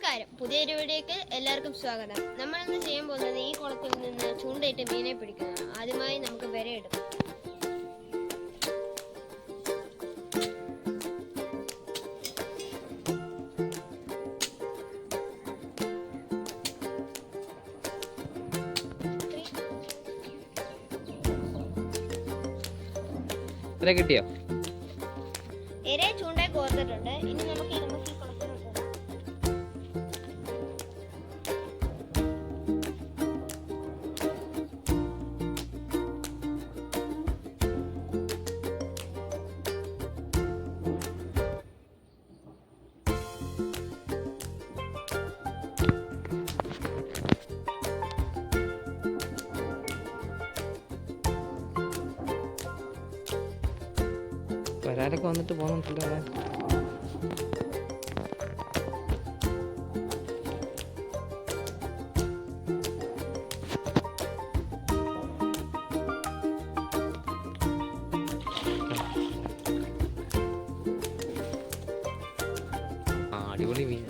നമസ്കാരം, പുതിയൊരു വീഡിയോക്ക് എല്ലാവർക്കും സ്വാഗതം. നമ്മളിന്ന് ചെയ്യാൻ പോകുന്നത് ഈ കുളത്തിൽ നിന്ന് ചൂണ്ടയിട്ട് മീനെ പിടിക്കുന്നതാണ്. ആദ്യമായി നമുക്ക് വരയിടും. കിട്ടിയോ? ഇരയെ ചൂണ്ടായി കോർത്തിട്ടുണ്ട്. ഇനി നമുക്ക് ഈ കുളത്തിലോട്ട് വരാനൊക്കെ വന്നിട്ട് പോകുന്നുണ്ടല്ലോ അവിടെ. അടിപൊളി മീൻ.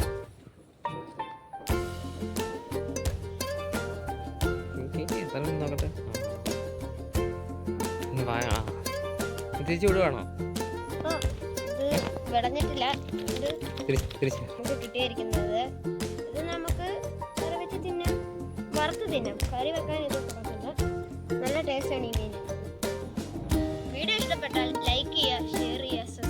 നോക്കട്ടെ, തിരിച്ചു വിടുവാണോ? വെടഞ്ഞിട്ടില്ല. ഇത് കിട്ടിയിരിക്കുന്നത് ഇത് നമുക്ക് കറി വെച്ച് തിന്നാം, വറുത്ത് തിന്നാം. കറി വെക്കാൻ ഇത് കുഴപ്പമില്ല, നല്ല ടേസ്റ്റാണ് ഈ മീൻ. വീഡിയോ ഇഷ്ടപ്പെട്ടാൽ ലൈക്ക് ചെയ്യുക, ഷെയർ ചെയ്യുക.